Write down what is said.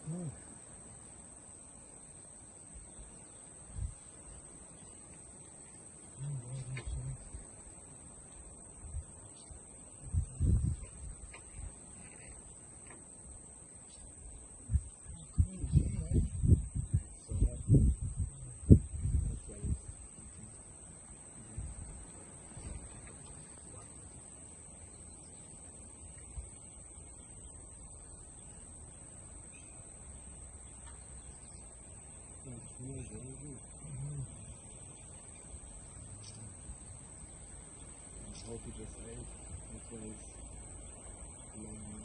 Mm. So that's why it's really good. I hope he just ate. That's why he's long.